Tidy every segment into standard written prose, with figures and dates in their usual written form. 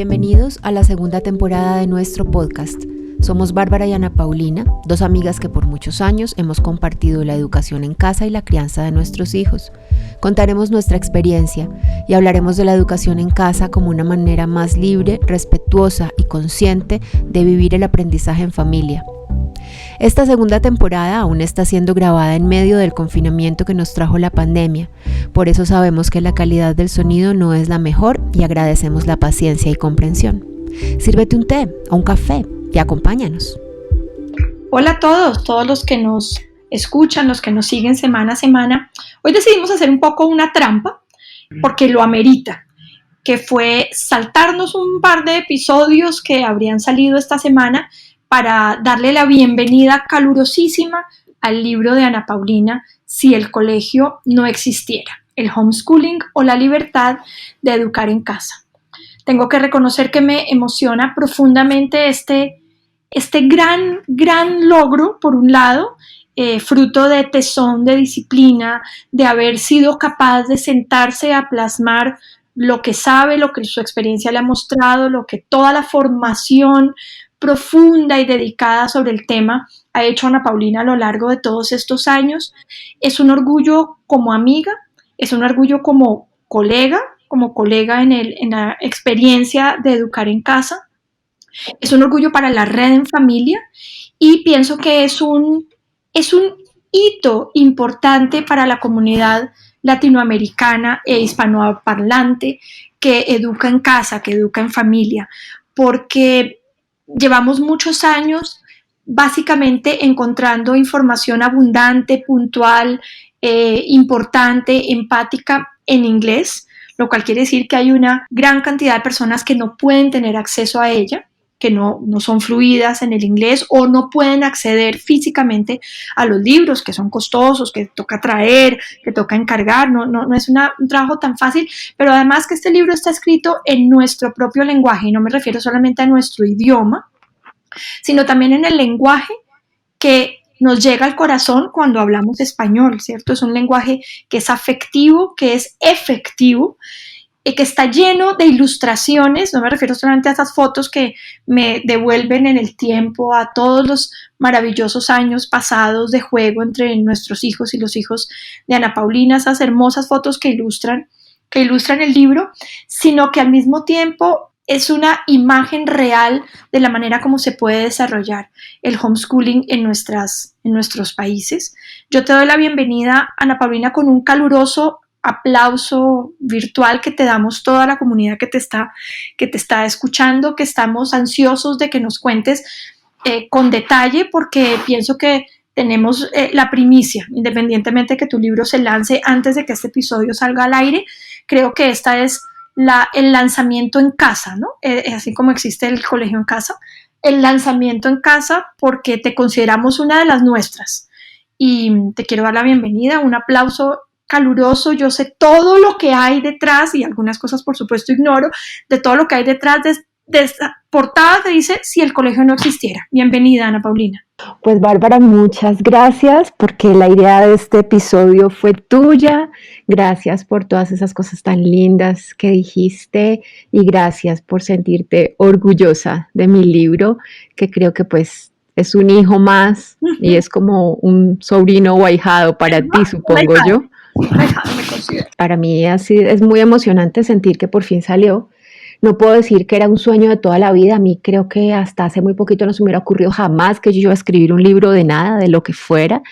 Bienvenidos a la segunda temporada de nuestro podcast. Somos Bárbara y Ana Paulina, dos amigas que por muchos años hemos compartido la educación en casa y la crianza de nuestros hijos. Contaremos nuestra experiencia y hablaremos de la educación en casa como una manera más libre, respetuosa y consciente de vivir el aprendizaje en familia. Esta segunda temporada aún está siendo grabada en medio del confinamiento que nos trajo la pandemia. Por eso sabemos que la calidad del sonido no es la mejor y agradecemos la paciencia y comprensión. Sírvete un té o un café y acompáñanos. Hola a todos los que nos escuchan, los que nos siguen semana a semana. Hoy decidimos hacer un poco una trampa porque lo amerita, que fue saltarnos un par de episodios que habrían salido esta semana para darle la bienvenida calurosísima al libro de Ana Paulina, Si el colegio no existiera, el homeschooling o la libertad de educar en casa. Tengo que reconocer que me emociona profundamente este gran logro, por un lado, fruto de tesón, de disciplina, de haber sido capaz de sentarse a plasmar lo que sabe, lo que su experiencia le ha mostrado, lo que toda la formación profunda y dedicada sobre el tema ha hecho Ana Paulina a lo largo de todos estos años. Es un orgullo como amiga, es un orgullo como colega en la experiencia de educar en casa, es un orgullo para la red en familia y pienso que es un hito importante para la comunidad latinoamericana e hispanoparlante que educa en casa, que educa en familia, porque llevamos muchos años básicamente encontrando información abundante, puntual, importante, empática en inglés, lo cual quiere decir que hay una gran cantidad de personas que no pueden tener acceso a ella, que no son fluidas en el inglés o no pueden acceder físicamente a los libros, que son costosos, que toca traer, que toca encargar, no es un trabajo tan fácil, pero además que este libro está escrito en nuestro propio lenguaje, y no me refiero solamente a nuestro idioma, sino también en el lenguaje que nos llega al corazón cuando hablamos español, ¿cierto? Es un lenguaje que es afectivo, que es efectivo, que está lleno de ilustraciones. No me refiero solamente a esas fotos que me devuelven en el tiempo a todos los maravillosos años pasados de juego entre nuestros hijos y los hijos de Ana Paulina, esas hermosas fotos que ilustran el libro, sino que al mismo tiempo es una imagen real de la manera como se puede desarrollar el homeschooling en nuestros países. Yo te doy la bienvenida, Ana Paulina, con un caluroso aplauso virtual que te damos toda la comunidad que te está escuchando, que estamos ansiosos de que nos cuentes con detalle, porque pienso que tenemos la primicia, independientemente de que tu libro se lance antes de que este episodio salga al aire. Creo que esta es el lanzamiento en casa, ¿no? Así como existe el colegio en casa, el lanzamiento en casa, porque te consideramos una de las nuestras y te quiero dar la bienvenida, un aplauso caluroso. Yo sé todo lo que hay detrás y algunas cosas por supuesto ignoro de todo lo que hay detrás de esta portada que dice Si el colegio no existiera. Bienvenida, Ana Paulina. Pues Bárbara, muchas gracias porque la idea de este episodio fue tuya. Gracias por todas esas cosas tan lindas que dijiste y gracias por sentirte orgullosa de mi libro, que creo que pues es un hijo más y es como un sobrino o ahijado para ti, supongo yo. Para mí así es muy emocionante sentir que por fin salió. No puedo decir que era un sueño de toda la vida. A mí creo que hasta hace muy poquito no se me hubiera ocurrido jamás que yo iba a escribir un libro de nada, de lo que fuera.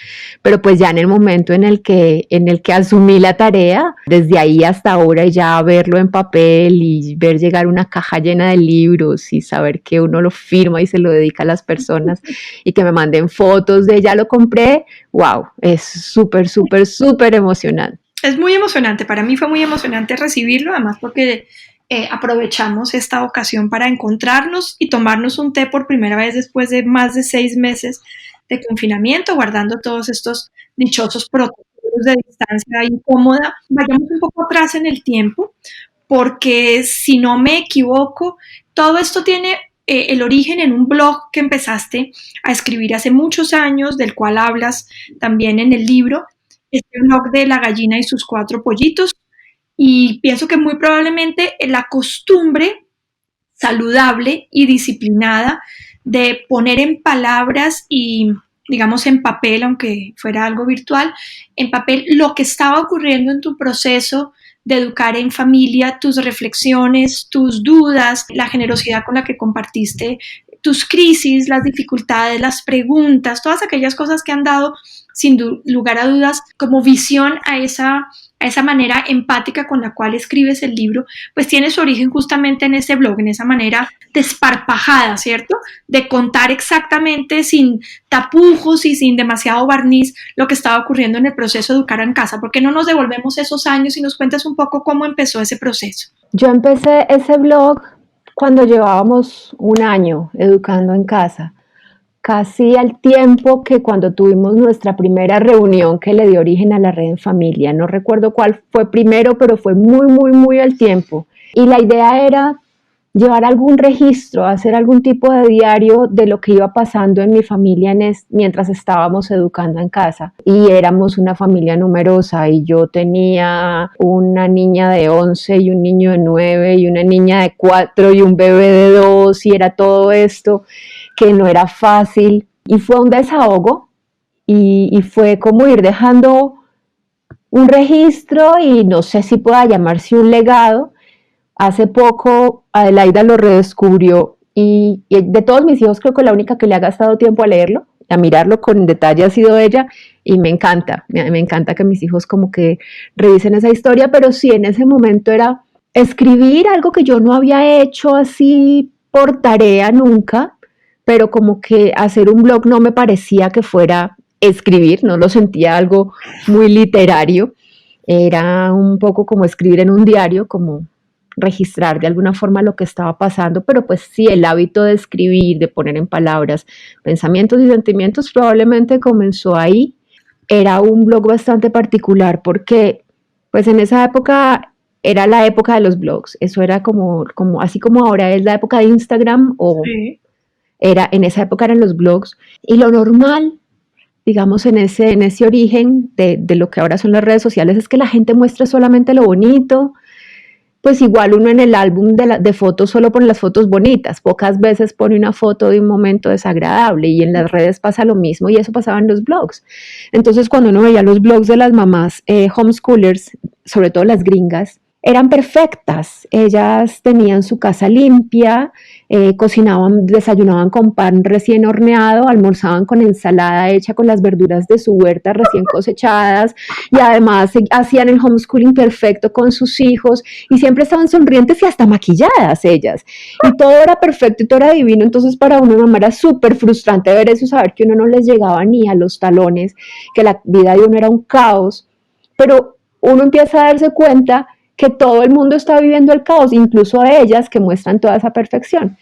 Pero pues ya en el momento en el que asumí la tarea, desde ahí hasta ahora, y ya verlo en papel y ver llegar una caja llena de libros y saber que uno lo firma y se lo dedica a las personas y que me manden fotos de ya lo compré, wow, es súper emocionante. Es muy emocionante. Para mí fue muy emocionante recibirlo, además porque aprovechamos esta ocasión para encontrarnos y tomarnos un té por primera vez después de más de 6 meses de confinamiento, guardando todos estos dichosos protocolos de distancia incómoda. Vayamos un poco atrás en el tiempo, porque si no me equivoco, todo esto tiene el origen en un blog que empezaste a escribir hace muchos años, del cual hablas también en el libro, este blog de La gallina y sus 4 pollitos. Y pienso que muy probablemente la costumbre saludable y disciplinada de poner en palabras y, digamos, en papel, aunque fuera algo virtual, en papel lo que estaba ocurriendo en tu proceso de educar en familia, tus reflexiones, tus dudas, la generosidad con la que compartiste tus crisis, las dificultades, las preguntas, todas aquellas cosas que han dado sin lugar a dudas como visión a esa manera empática con la cual escribes el libro, pues tiene su origen justamente en ese blog, en esa manera desparpajada, ¿cierto? De contar exactamente sin tapujos y sin demasiado barniz lo que estaba ocurriendo en el proceso de educar en casa. ¿Por qué no nos devolvemos esos años y nos cuentas un poco cómo empezó ese proceso? Yo empecé ese blog cuando llevábamos un año educando en casa, casi al tiempo que cuando tuvimos nuestra primera reunión que le dio origen a la red en familia. No recuerdo cuál fue primero, pero fue muy al tiempo. Y la idea era llevar algún registro, hacer algún tipo de diario de lo que iba pasando en mi familia mientras estábamos educando en casa. Y éramos una familia numerosa y yo tenía una niña de 11 y un niño de 9 y una niña de 4 y un bebé de 2 y era todo esto que no era fácil. Y fue un desahogo y fue como ir dejando un registro y no sé si pueda llamarse un legado. Hace poco Adelaida lo redescubrió y de todos mis hijos creo que la única que le ha gastado tiempo a leerlo, a mirarlo con detalle ha sido ella y me encanta que mis hijos como que revisen esa historia, pero sí en ese momento era escribir algo que yo no había hecho así por tarea nunca, pero como que hacer un blog no me parecía que fuera escribir, no lo sentía algo muy literario, era un poco como escribir en un diario, como registrar de alguna forma lo que estaba pasando, pero pues sí, el hábito de escribir, de poner en palabras pensamientos y sentimientos probablemente comenzó ahí. Era un blog bastante particular porque pues en esa época era la época de los blogs, eso era como así como ahora es la época de Instagram o Sí. en esa época eran los blogs y lo normal, digamos, en ese origen de lo que ahora son las redes sociales es que la gente muestra solamente lo bonito. Pues igual uno en el álbum de fotos solo pone las fotos bonitas, pocas veces pone una foto de un momento desagradable y en las redes pasa lo mismo y eso pasaba en los blogs. Entonces cuando uno veía los blogs de las mamás homeschoolers, sobre todo las gringas, eran perfectas, ellas tenían su casa limpia, cocinaban, desayunaban con pan recién horneado, almorzaban con ensalada hecha con las verduras de su huerta recién cosechadas y además hacían el homeschooling perfecto con sus hijos y siempre estaban sonrientes y hasta maquilladas ellas y todo era perfecto y todo era divino. Entonces para una mamá era súper frustrante ver eso, saber que uno no les llegaba ni a los talones, que la vida de uno era un caos, pero uno empieza a darse cuenta que todo el mundo está viviendo el caos, incluso ellas que muestran toda esa perfección.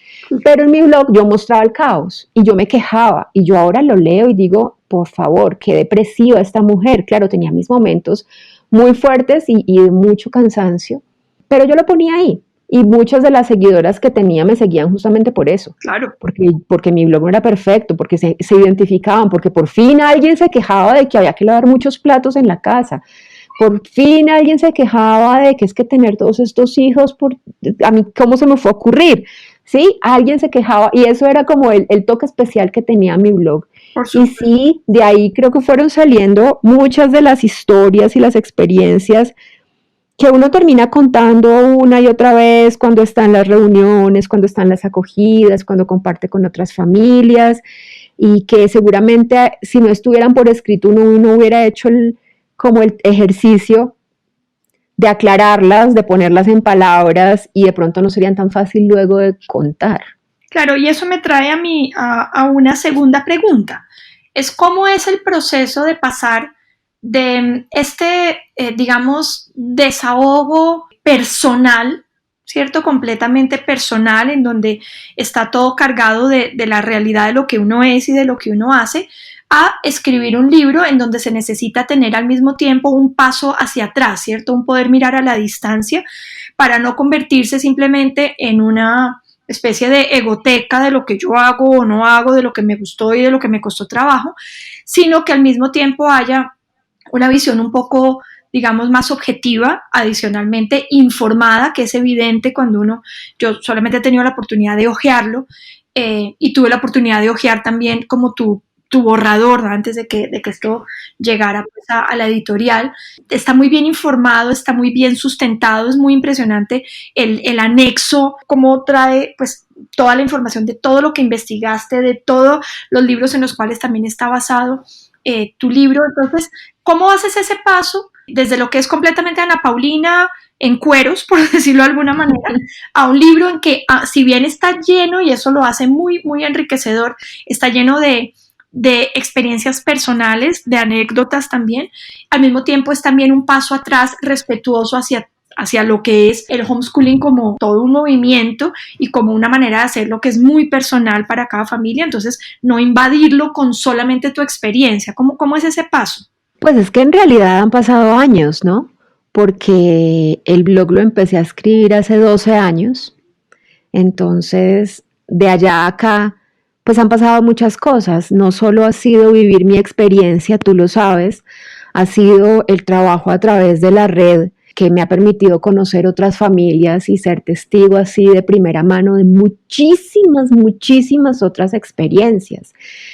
Pero en mi blog yo mostraba el caos y yo me quejaba y yo ahora lo leo y digo, por favor, qué depresiva esta mujer. Claro, tenía mis momentos muy fuertes y de mucho cansancio, pero yo lo ponía ahí y muchas de las seguidoras que tenía me seguían justamente por eso. Claro. Porque mi blog no era perfecto, porque se identificaban, porque por fin alguien se quejaba de que había que lavar muchos platos en la casa. Por fin alguien se quejaba de que es que tener todos estos hijos, a mí, ¿cómo se me fue a ocurrir? ¿Sí? Alguien se quejaba y eso era como el toque especial que tenía mi blog. Y sí, de ahí creo que fueron saliendo muchas de las historias y las experiencias que uno termina contando una y otra vez cuando está en las reuniones, cuando están las acogidas, cuando comparte con otras familias y que seguramente si no estuvieran por escrito uno no hubiera hecho como el ejercicio de aclararlas, de ponerlas en palabras y de pronto no serían tan fácil luego de contar. Claro, y eso me trae a mí a una segunda pregunta. Es cómo es el proceso de pasar de digamos, desahogo personal, ¿cierto? Completamente personal, en donde está todo cargado de la realidad de lo que uno es y de lo que uno hace, a escribir un libro en donde se necesita tener al mismo tiempo un paso hacia atrás, ¿cierto? Un poder mirar a la distancia para no convertirse simplemente en una especie de egoteca de lo que yo hago o no hago, de lo que me gustó y de lo que me costó trabajo, sino que al mismo tiempo haya una visión un poco digamos, más objetiva, adicionalmente informada, que es evidente cuando yo solamente he tenido la oportunidad de hojearlo, y tuve la oportunidad de hojear también como tu borrador, ¿no? Antes de que esto llegara pues, a la editorial. Está muy bien informado, está muy bien sustentado, es muy impresionante el anexo, cómo trae pues toda la información de todo lo que investigaste, de todos los libros en los cuales también está basado tu libro. Entonces, ¿cómo haces ese paso desde lo que es completamente Ana Paulina en cueros, por decirlo de alguna manera, a un libro en que, si bien está lleno, y eso lo hace muy, muy enriquecedor, está lleno de experiencias personales, de anécdotas también, al mismo tiempo es también un paso atrás respetuoso hacia lo que es el homeschooling como todo un movimiento y como una manera de hacerlo que es muy personal para cada familia, entonces no invadirlo con solamente tu experiencia. ¿Cómo es ese paso? Pues es que en realidad han pasado años, ¿no? Porque el blog lo empecé a escribir hace 12 años, entonces de allá a acá pues han pasado muchas cosas, no solo ha sido vivir mi experiencia, tú lo sabes, ha sido el trabajo a través de la red que me ha permitido conocer otras familias y ser testigo así de primera mano de muchísimas, muchísimas otras experiencias.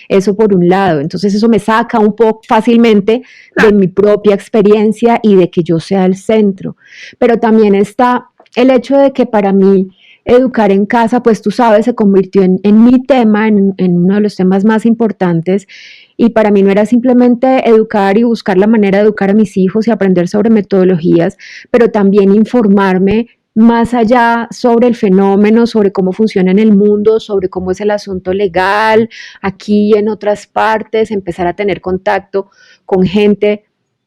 Eso por un lado, entonces eso me saca un poco fácilmente de mi propia experiencia y de que yo sea el centro. Pero también está el hecho de que para mí educar en casa, pues tú sabes, se convirtió en mi tema, en uno de los temas más importantes, y para mí no era simplemente educar y buscar la manera de educar a mis hijos y aprender sobre metodologías, pero también informarme más allá sobre el fenómeno, sobre cómo funciona en el mundo, sobre cómo es el asunto legal aquí y en otras partes, empezar a tener contacto con gente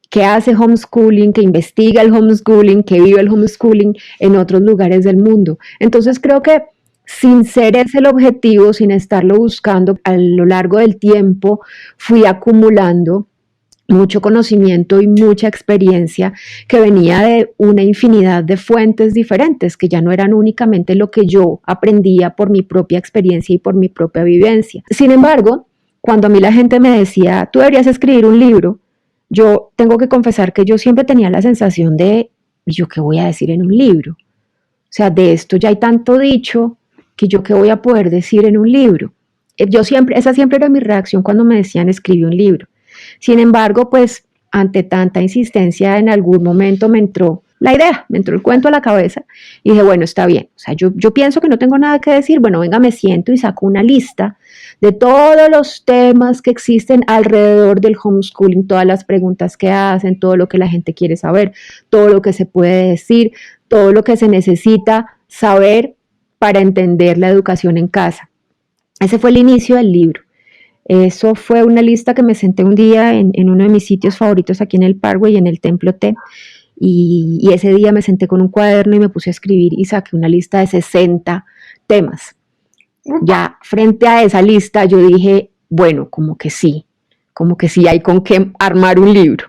que hace homeschooling, que investiga el homeschooling, que vive el homeschooling en otros lugares del mundo. Entonces creo que sin ser ese el objetivo, sin estarlo buscando, a lo largo del tiempo fui acumulando mucho conocimiento y mucha experiencia que venía de una infinidad de fuentes diferentes, que ya no eran únicamente lo que yo aprendía por mi propia experiencia y por mi propia vivencia. Sin embargo, cuando a mí la gente me decía, tú deberías escribir un libro, yo tengo que confesar que yo siempre tenía la sensación de, ¿y yo qué voy a decir en un libro? O sea, de esto ya hay tanto dicho que yo qué voy a poder decir en un libro. Esa siempre era mi reacción cuando me decían escribe un libro. Sin embargo, pues ante tanta insistencia en algún momento me entró la idea, me entró el cuento a la cabeza y dije, bueno, está bien. O sea, yo pienso que no tengo nada que decir, bueno, venga, me siento y saco una lista de todos los temas que existen alrededor del homeschooling, todas las preguntas que hacen, todo lo que la gente quiere saber, todo lo que se puede decir, todo lo que se necesita saber para entender la educación en casa. Ese fue el inicio del libro. Eso fue una lista que me senté un día en uno de mis sitios favoritos aquí en el Parkway, en el Templo T, y ese día me senté con un cuaderno y me puse a escribir y saqué una lista de 60 temas. Ya frente a esa lista yo dije, bueno, como que sí hay con qué armar un libro.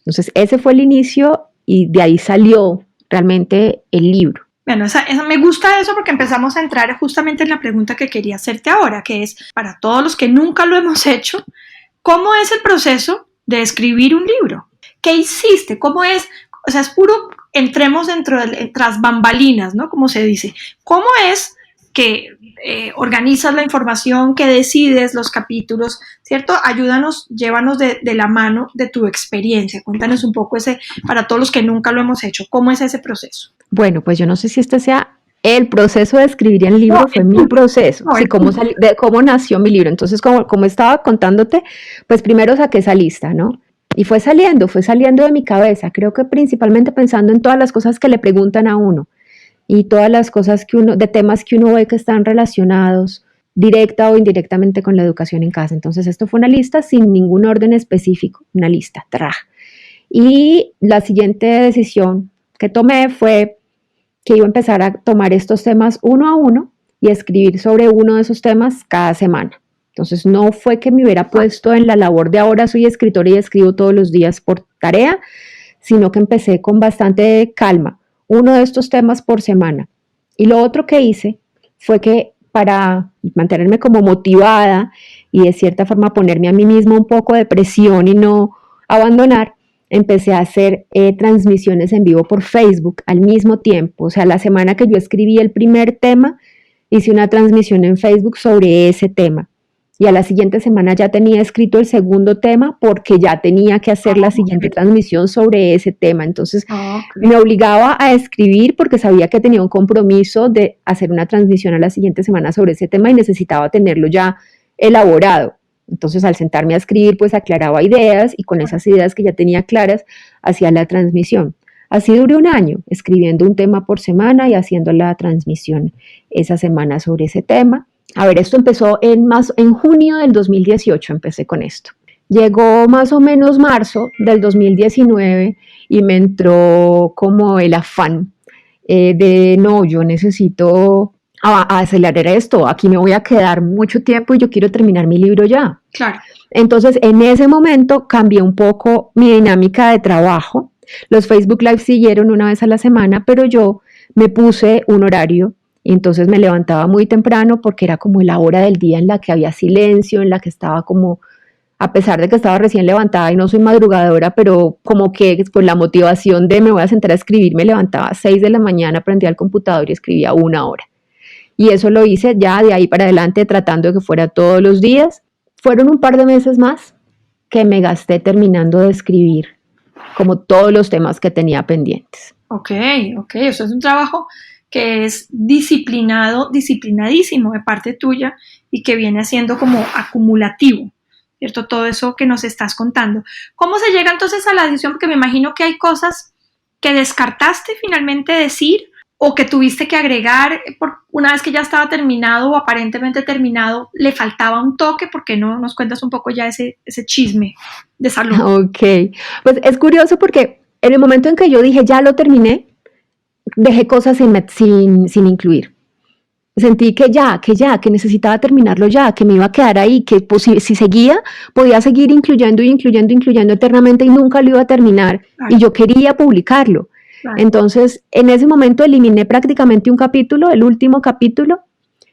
Entonces ese fue el inicio y de ahí salió realmente el libro. Bueno, me gusta eso porque empezamos a entrar justamente en la pregunta que quería hacerte ahora, que es, para todos los que nunca lo hemos hecho, ¿cómo es el proceso de escribir un libro? ¿Qué hiciste? ¿Cómo es? O sea, es puro, entremos tras bambalinas, ¿no? Como se dice. ¿Cómo es que organizas la información, que decides los capítulos, ¿cierto? Ayúdanos, llévanos de la mano de tu experiencia. Cuéntanos un poco para todos los que nunca lo hemos hecho, ¿cómo es ese proceso? Bueno, pues yo no sé si este sea el proceso de escribir el libro, no, fue mi proceso, no, sí, cómo nació mi libro. Entonces, como estaba contándote, pues primero saqué esa lista, ¿no? Y fue saliendo de mi cabeza, creo que principalmente pensando en todas las cosas que le preguntan a uno y todas las cosas de temas que uno ve que están relacionados directa o indirectamente con la educación en casa. Entonces, esto fue una lista sin ningún orden específico, una lista, Y la siguiente decisión que tomé fue que iba a empezar a tomar estos temas uno a uno y escribir sobre uno de esos temas cada semana. Entonces no fue que me hubiera puesto en la labor de ahora soy escritora y escribo todos los días por tarea, sino que empecé con bastante calma, uno de estos temas por semana. Y lo otro que hice fue que para mantenerme como motivada y de cierta forma ponerme a mí misma un poco de presión y no abandonar, empecé a hacer transmisiones en vivo por Facebook al mismo tiempo. O sea, la semana que yo escribí el primer tema, hice una transmisión en Facebook sobre ese tema. Y a la siguiente semana ya tenía escrito el segundo tema porque ya tenía que hacer la siguiente transmisión sobre ese tema. Entonces me obligaba a escribir porque sabía que tenía un compromiso de hacer una transmisión a la siguiente semana sobre ese tema y necesitaba tenerlo ya elaborado. Entonces al sentarme a escribir pues aclaraba ideas y con esas ideas que ya tenía claras hacía la transmisión. Así duré un año escribiendo un tema por semana y haciendo la transmisión esa semana sobre ese tema. A ver, esto empezó en junio del 2018, empecé con esto. Llegó más o menos marzo del 2019 y me entró como el afán de no, yo necesito acelerar esto, aquí me voy a quedar mucho tiempo y yo quiero terminar mi libro ya. Claro. Entonces, en ese momento cambié un poco mi dinámica de trabajo. Los Facebook Live siguieron una vez a la semana, pero yo me puse un horario. Y entonces me levantaba muy temprano porque era como la hora del día en la que había silencio, en la que estaba como, a pesar de que estaba recién levantada y no soy madrugadora, pero como que con la motivación de me voy a sentar a escribir, me levantaba a 6 de la mañana, prendía el computador y escribía 1 hora. Y eso lo hice ya de ahí para adelante tratando de que fuera todos los días. Fueron un par de meses más que me gasté terminando de escribir como todos los temas que tenía pendientes. Ok, eso es un trabajo que es disciplinadísimo de parte tuya y que viene siendo como acumulativo, ¿cierto? Todo eso que nos estás contando. ¿Cómo se llega entonces a la edición? Porque me imagino que hay cosas que descartaste finalmente decir o que tuviste que agregar una vez que ya estaba terminado o aparentemente terminado, le faltaba un toque. ¿Por qué no nos cuentas un poco ya ese chisme de salud? Ok, pues es curioso porque en el momento en que yo dije ya lo terminé, dejé cosas sin incluir. Sentí que necesitaba terminarlo ya, que me iba a quedar ahí, que pues, si seguía, podía seguir incluyendo eternamente y nunca lo iba a terminar. Claro. Y yo quería publicarlo. Claro. Entonces, en ese momento eliminé prácticamente un capítulo, el último capítulo,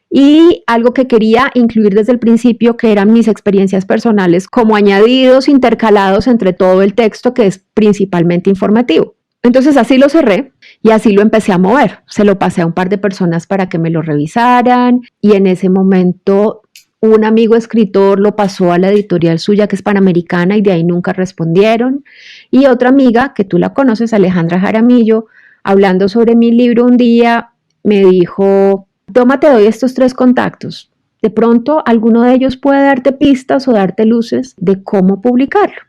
y algo que quería incluir desde el principio, que eran mis experiencias personales como añadidos intercalados entre todo el texto, que es principalmente informativo. Entonces así lo cerré y así lo empecé a mover. Se lo pasé a un par de personas para que me lo revisaran y en ese momento un amigo escritor lo pasó a la editorial suya, que es Panamericana, y de ahí nunca respondieron. Y otra amiga, que tú la conoces, Alejandra Jaramillo, hablando sobre mi libro un día, me dijo, toma, te doy estos 3 contactos. De pronto alguno de ellos puede darte pistas o darte luces de cómo publicarlo.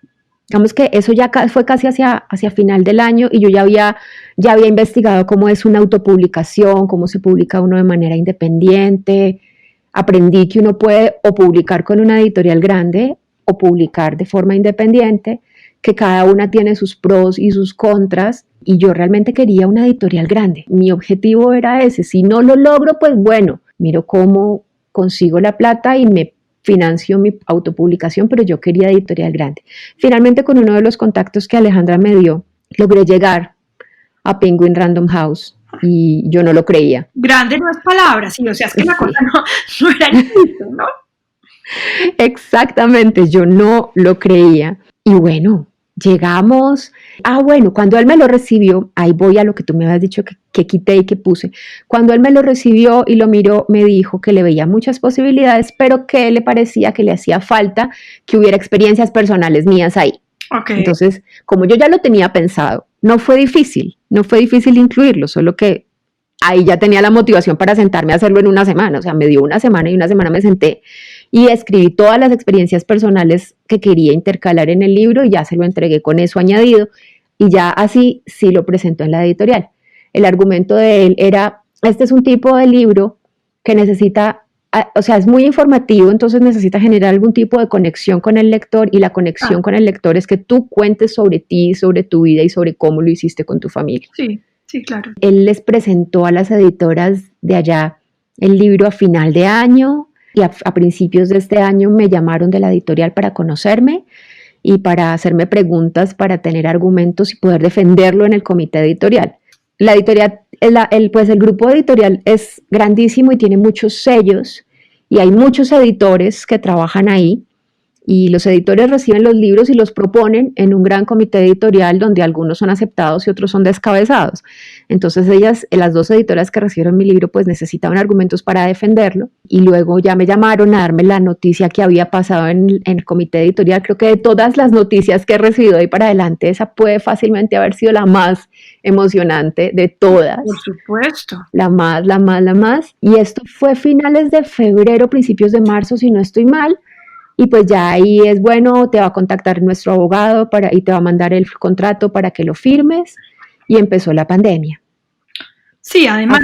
Digamos que eso ya fue casi hacia final del año y yo ya había investigado cómo es una autopublicación, cómo se publica uno de manera independiente. Aprendí que uno puede o publicar con una editorial grande o publicar de forma independiente, que cada una tiene sus pros y sus contras, y yo realmente quería una editorial grande. Mi objetivo era ese. Si no lo logro, pues bueno, miro cómo consigo la plata y me financio mi autopublicación, pero yo quería editorial grande. Finalmente, con uno de los contactos que Alejandra me dio, logré llegar a Penguin Random House y yo no lo creía. Grande no es palabra, sí, o sea, es que la cosa no era listo, ¿no? Exactamente, yo no lo creía. Y bueno, llegamos. Cuando él me lo recibió, ahí voy a lo que tú me habías dicho que quité y que puse. Cuando él me lo recibió y lo miró, me dijo que le veía muchas posibilidades, pero que le parecía que le hacía falta que hubiera experiencias personales mías ahí. Okay. Entonces, como yo ya lo tenía pensado, no fue difícil incluirlo, solo que ahí ya tenía la motivación para sentarme a hacerlo en una semana. O sea, me dio una semana y una semana me senté y escribí todas las experiencias personales que quería intercalar en el libro y ya se lo entregué con eso añadido y ya así sí lo presentó en la editorial. El argumento de él era, este es un tipo de libro que necesita, o sea, es muy informativo, entonces necesita generar algún tipo de conexión con el lector y la conexión con el lector es que tú cuentes sobre ti, sobre tu vida y sobre cómo lo hiciste con tu familia. Sí, claro. Él les presentó a las editoras de allá el libro a final de año y a principios de este año me llamaron de la editorial para conocerme y para hacerme preguntas, para tener argumentos y poder defenderlo en el comité editorial. La editorial, el grupo editorial es grandísimo y tiene muchos sellos y hay muchos editores que trabajan ahí y los editores reciben los libros y los proponen en un gran comité editorial donde algunos son aceptados y otros son descabezados. Entonces ellas, las dos editoras que recibieron mi libro, pues necesitaban argumentos para defenderlo y luego ya me llamaron a darme la noticia que había pasado en el comité editorial. Creo que de todas las noticias que he recibido ahí para adelante, esa puede fácilmente haber sido la más emocionante de todas. Por supuesto. La más. Y esto fue finales de febrero, principios de marzo, si no estoy mal. Y pues ya ahí es bueno, te va a contactar nuestro abogado y te va a mandar el contrato para que lo firmes. Y empezó la pandemia. Sí, además.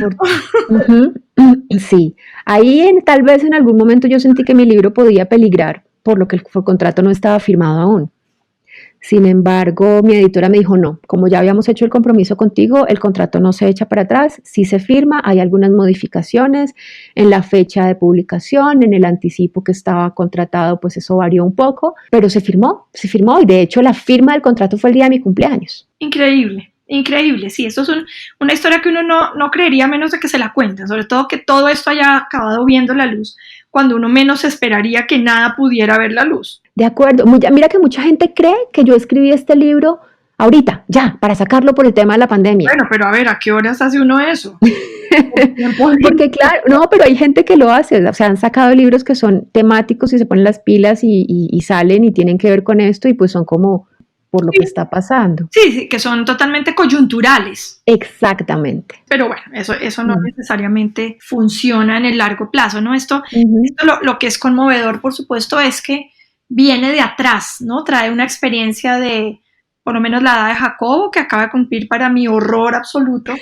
Sí, ahí tal vez en algún momento yo sentí que mi libro podía peligrar, por lo que el contrato no estaba firmado aún. Sin embargo, mi editora me dijo, no, como ya habíamos hecho el compromiso contigo, el contrato no se echa para atrás, sí se firma, hay algunas modificaciones en la fecha de publicación, en el anticipo que estaba contratado, pues eso varió un poco, pero se firmó y de hecho la firma del contrato fue el día de mi cumpleaños. Increíble, sí, eso es una historia que uno no creería menos de que se la cuenten, sobre todo que todo esto haya acabado viendo la luz cuando uno menos esperaría que nada pudiera ver la luz. De acuerdo, mira que mucha gente cree que yo escribí este libro ahorita, ya, para sacarlo por el tema de la pandemia. Bueno, pero a ver, ¿a qué horas hace uno eso? Porque claro, no, pero hay gente que lo hace, o sea, han sacado libros que son temáticos y se ponen las pilas y salen y tienen que ver con esto y pues son como por lo que está pasando. Sí, que son totalmente coyunturales. Exactamente. Pero bueno, eso no necesariamente funciona en el largo plazo, ¿no? Esto lo que es conmovedor, por supuesto, es que viene de atrás, ¿no? Trae una experiencia de, por lo menos la edad de Jacobo, que acaba de cumplir para mi horror absoluto,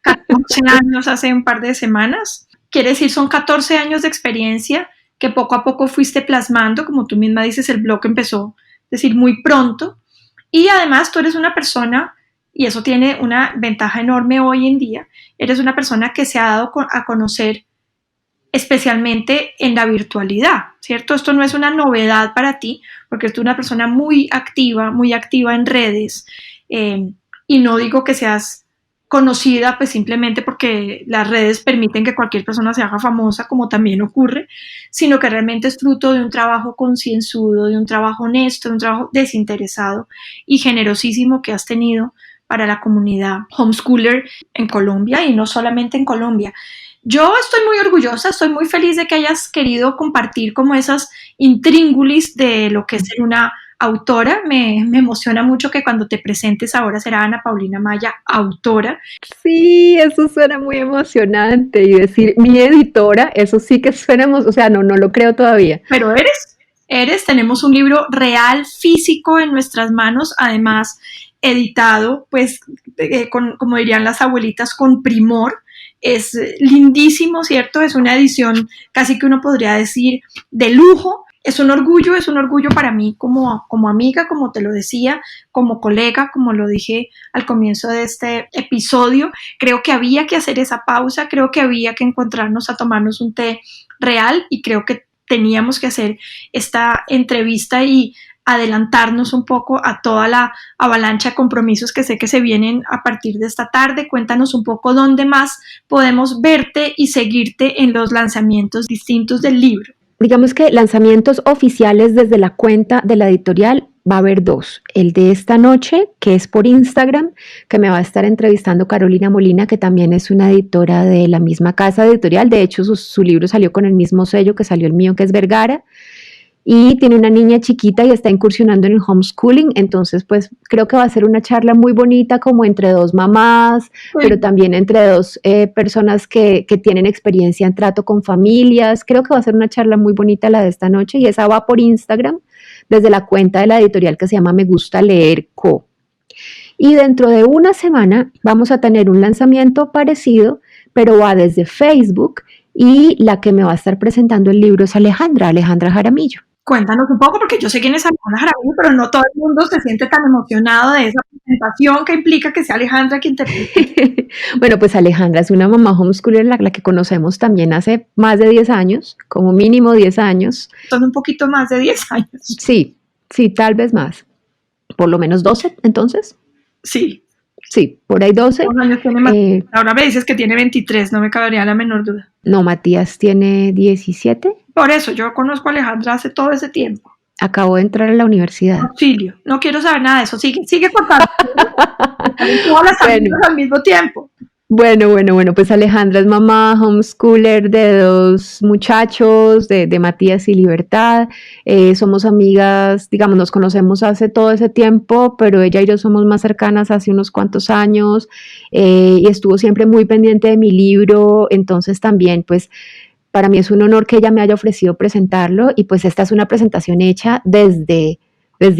14 años hace un par de semanas. Quiere decir, son 14 años de experiencia que poco a poco fuiste plasmando, como tú misma dices, el blog empezó, es decir, muy pronto. Y además tú eres una persona, y eso tiene una ventaja enorme hoy en día, eres una persona que se ha dado a conocer especialmente en la virtualidad, ¿cierto? Esto no es una novedad para ti, porque tú eres una persona muy activa en redes, y no digo que seas conocida pues simplemente porque las redes permiten que cualquier persona se haga famosa, como también ocurre, sino que realmente es fruto de un trabajo concienzudo, de un trabajo honesto, de un trabajo desinteresado y generosísimo que has tenido para la comunidad homeschooler en Colombia y no solamente en Colombia. Yo estoy muy orgullosa, estoy muy feliz de que hayas querido compartir como esas intríngulis de lo que es ser una autora. Me emociona mucho que cuando te presentes ahora será Ana Paulina Maya, autora. Sí, eso suena muy emocionante y decir mi editora, eso sí que suena, o sea, no lo creo todavía. Pero tenemos un libro real, físico en nuestras manos, además editado, pues, como dirían las abuelitas, con primor. Es lindísimo, ¿cierto? Es una edición casi que uno podría decir de lujo. Es un orgullo para mí como amiga, como te lo decía, como colega, como lo dije al comienzo de este episodio. Creo que había que hacer esa pausa, creo que había que encontrarnos a tomarnos un té real y creo que teníamos que hacer esta entrevista y adelantarnos un poco a toda la avalancha de compromisos que sé que se vienen a partir de esta tarde. Cuéntanos un poco dónde más podemos verte y seguirte en los lanzamientos distintos del libro. Digamos que lanzamientos oficiales desde la cuenta de la editorial va a haber 2. El de esta noche, que es por Instagram, que me va a estar entrevistando Carolina Molina, que también es una editora de la misma casa editorial. De hecho, su libro salió con el mismo sello que salió el mío, que es Vergara. Y tiene una niña chiquita y está incursionando en el homeschooling, entonces pues creo que va a ser una charla muy bonita como entre 2 mamás, pero también entre 2 personas que tienen experiencia en trato con familias. Creo que va a ser una charla muy bonita la de esta noche y esa va por Instagram desde la cuenta de la editorial que se llama Me Gusta Leer Co. Y dentro de una semana vamos a tener un lanzamiento parecido, pero va desde Facebook y la que me va a estar presentando el libro es Alejandra Jaramillo. Cuéntanos un poco, porque yo sé quién es Alejandra Jaramillo, pero no todo el mundo se siente tan emocionado de esa presentación que implica que sea Alejandra quien te presente. Bueno, pues Alejandra es una mamá homeschooler, la que conocemos también hace más de 10 años, como mínimo 10 años. Son un poquito más de 10 años. Sí, tal vez más. Por lo menos 12, entonces. Sí. Sí, por ahí 12. Años tiene ahora me dices que tiene 23, no me cabería la menor duda. No, Matías tiene 17. Por eso, yo conozco a Alejandra hace todo ese tiempo. acabo de entrar a la universidad. Auxilio, no quiero saber nada de eso, sigue contando. Todas las amigas al mismo tiempo. Bueno, pues Alejandra es mamá homeschooler de 2 muchachos, de Matías y Libertad. Somos amigas, digamos, nos conocemos hace todo ese tiempo, pero ella y yo somos más cercanas hace unos cuantos años, y estuvo siempre muy pendiente de mi libro, entonces también, pues, para mí es un honor que ella me haya ofrecido presentarlo, y pues esta es una presentación hecha desde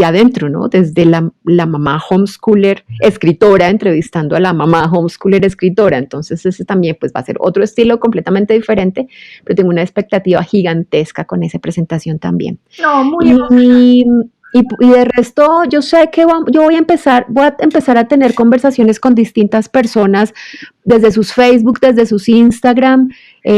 adentro, ¿no? Desde la mamá homeschooler escritora, entrevistando a la mamá homeschooler escritora. Entonces ese también pues va a ser otro estilo completamente diferente, pero tengo una expectativa gigantesca con esa presentación también. No, muy y de resto, yo sé que yo voy a empezar a tener conversaciones con distintas personas desde sus Facebook, desde sus Instagram,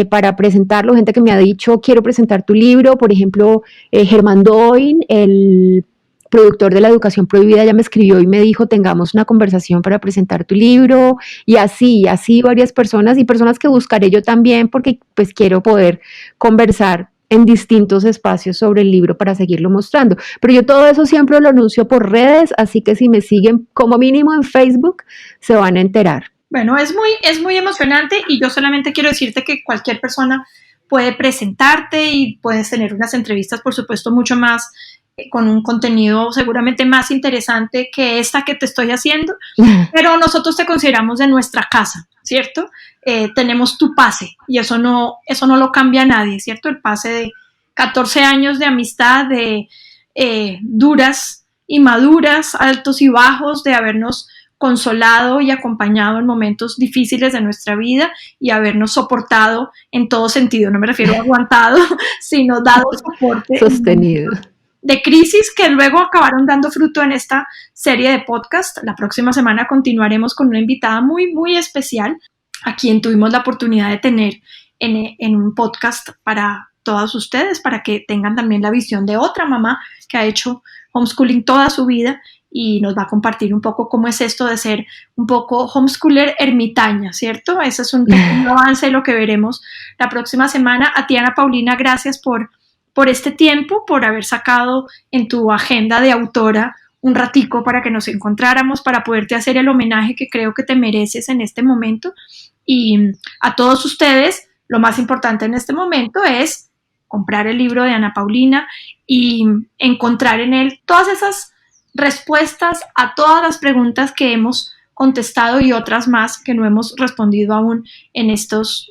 para presentarlo. Gente que me ha dicho, quiero presentar tu libro. Por ejemplo, Germán Doin, el productor de La Educación Prohibida, ya me escribió y me dijo, tengamos una conversación para presentar tu libro, y así varias personas, y personas que buscaré yo también, porque pues quiero poder conversar en distintos espacios sobre el libro para seguirlo mostrando. Pero yo todo eso siempre lo anuncio por redes, así que si me siguen como mínimo en Facebook, se van a enterar. Bueno, es muy emocionante, y yo solamente quiero decirte que cualquier persona puede presentarte y puedes tener unas entrevistas, por supuesto, mucho más, con un contenido seguramente más interesante que esta que te estoy haciendo, pero nosotros te consideramos de nuestra casa, ¿cierto? Tenemos tu pase, y eso no lo cambia nadie, ¿cierto? El pase de 14 años de amistad, de duras y maduras, altos y bajos, de habernos consolado y acompañado en momentos difíciles de nuestra vida y habernos soportado en todo sentido. No me refiero a aguantado, sino dado soporte. Sostenido. De crisis que luego acabaron dando fruto en esta serie de podcast. La próxima semana continuaremos con una invitada muy, muy especial, a quien tuvimos la oportunidad de tener en un podcast para todos ustedes, para que tengan también la visión de otra mamá que ha hecho homeschooling toda su vida y nos va a compartir un poco cómo es esto de ser un poco homeschooler ermitaña, ¿cierto? Ese es un pequeño avance de lo que veremos la próxima semana. A ti, Ana Paulina, gracias por este tiempo, por haber sacado en tu agenda de autora un ratico para que nos encontráramos, para poderte hacer el homenaje que creo que te mereces en este momento. Y a todos ustedes, lo más importante en este momento es comprar el libro de Ana Paulina y encontrar en él todas esas respuestas a todas las preguntas que hemos contestado y otras más que no hemos respondido aún en estos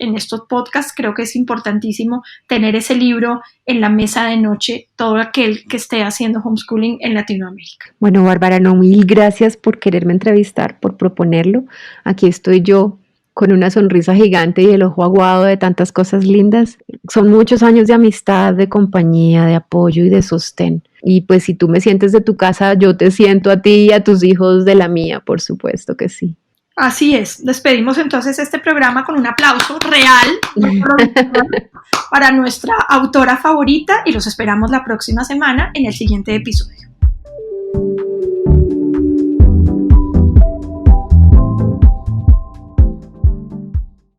podcasts. Creo que es importantísimo tener ese libro en la mesa de noche, todo aquel que esté haciendo homeschooling en Latinoamérica. Bueno, Bárbara, no, mil gracias por quererme entrevistar, por proponerlo. Aquí estoy yo con una sonrisa gigante y el ojo aguado de tantas cosas lindas. Son muchos años de amistad, de compañía, de apoyo y de sostén. Y pues si tú me sientes de tu casa, yo te siento a ti y a tus hijos de la mía, por supuesto que sí. Así es. Despedimos entonces este programa con un aplauso real para nuestra autora favorita, y los esperamos la próxima semana en el siguiente episodio.